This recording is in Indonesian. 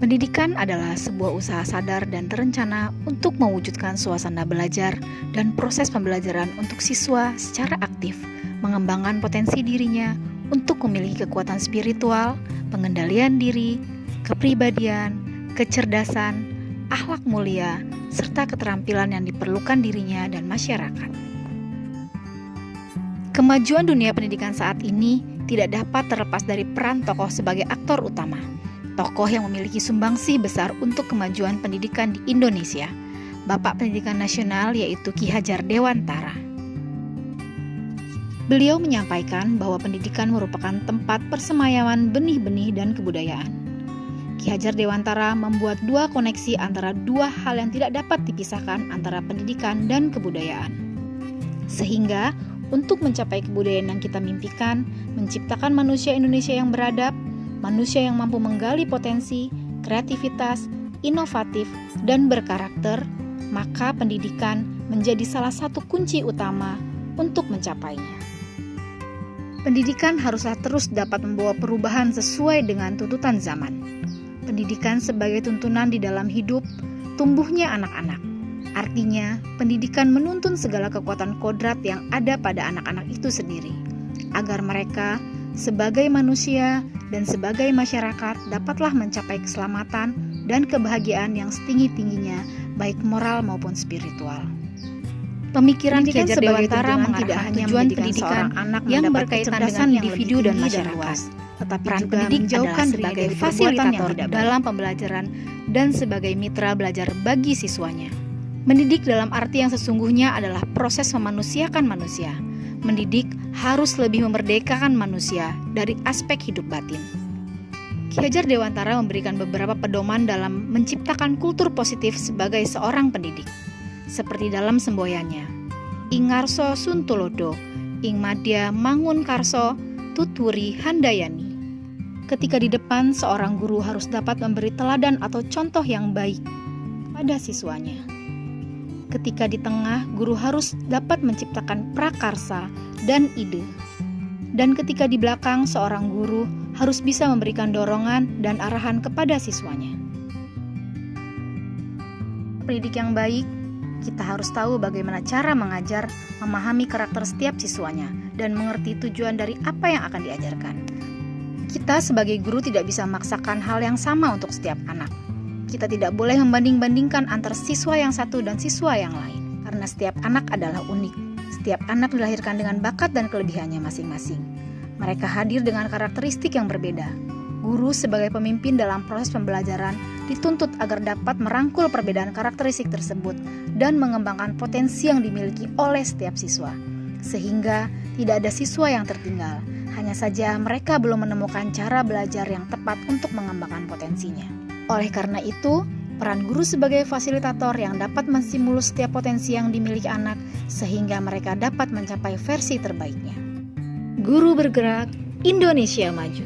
Pendidikan adalah sebuah usaha sadar dan terencana untuk mewujudkan suasana belajar dan proses pembelajaran untuk siswa secara aktif, mengembangkan potensi dirinya untuk memiliki kekuatan spiritual, pengendalian diri, kepribadian, kecerdasan, akhlak mulia, serta keterampilan yang diperlukan dirinya dan masyarakat. Kemajuan dunia pendidikan saat ini tidak dapat terlepas dari peran tokoh sebagai aktor utama. Tokoh yang memiliki sumbangsih besar untuk kemajuan pendidikan di Indonesia, Bapak Pendidikan Nasional yaitu Ki Hajar Dewantara. Beliau menyampaikan bahwa pendidikan merupakan tempat persemayaman benih-benih dan kebudayaan. Ki Hajar Dewantara membuat dua koneksi antara dua hal yang tidak dapat dipisahkan antara pendidikan dan kebudayaan. Sehingga, untuk mencapai kebudayaan yang kita mimpikan, menciptakan manusia Indonesia yang beradab, manusia yang mampu menggali potensi, kreativitas, inovatif, dan berkarakter, maka pendidikan menjadi salah satu kunci utama untuk mencapainya. Pendidikan haruslah terus dapat membawa perubahan sesuai dengan tuntutan zaman. Pendidikan sebagai tuntunan di dalam hidup tumbuhnya anak-anak. Artinya, pendidikan menuntun segala kekuatan kodrat yang ada pada anak-anak itu sendiri, agar mereka sebagai manusia dan sebagai masyarakat dapatlah mencapai keselamatan dan kebahagiaan yang setinggi-tingginya, baik moral maupun spiritual. Pemikiran Ki Hajar Dewantara tidak hanya tujuan pendidikan anak yang berkaitan dengan individu dan masyarakat, tetapi peran pendidik menjauhkan sebagai fasilitator dalam pembelajaran dan sebagai mitra belajar bagi siswanya. Mendidik dalam arti yang sesungguhnya adalah proses memanusiakan manusia. Mendidik harus lebih memerdekakan manusia dari aspek hidup batin. Ki Hajar Dewantara memberikan beberapa pedoman dalam menciptakan kultur positif sebagai seorang pendidik. Seperti dalam semboyannya, Ing Ngarso Suntulodo, Ing Madya Mangun Karso, Tutwuri Handayani. Ketika di depan, seorang guru harus dapat memberi teladan atau contoh yang baik pada siswanya. Ketika di tengah, guru harus dapat menciptakan prakarsa dan ide. Dan ketika di belakang, seorang guru harus bisa memberikan dorongan dan arahan kepada siswanya. Pendidik yang baik, kita harus tahu bagaimana cara mengajar, memahami karakter setiap siswanya, dan mengerti tujuan dari apa yang akan diajarkan. Kita sebagai guru tidak bisa memaksakan hal yang sama untuk setiap anak. Kita tidak boleh membanding-bandingkan antar siswa yang satu dan siswa yang lain, karena setiap anak adalah unik. Setiap anak dilahirkan dengan bakat dan kelebihannya masing-masing. Mereka hadir dengan karakteristik yang berbeda. Guru sebagai pemimpin dalam proses pembelajaran dituntut agar dapat merangkul perbedaan karakteristik tersebut dan mengembangkan potensi yang dimiliki oleh setiap siswa. Sehingga tidak ada siswa yang tertinggal, hanya saja mereka belum menemukan cara belajar yang tepat untuk mengembangkan potensinya. Oleh karena itu, peran guru sebagai fasilitator yang dapat menstimulus setiap potensi yang dimiliki anak sehingga mereka dapat mencapai versi terbaiknya. Guru bergerak, Indonesia maju.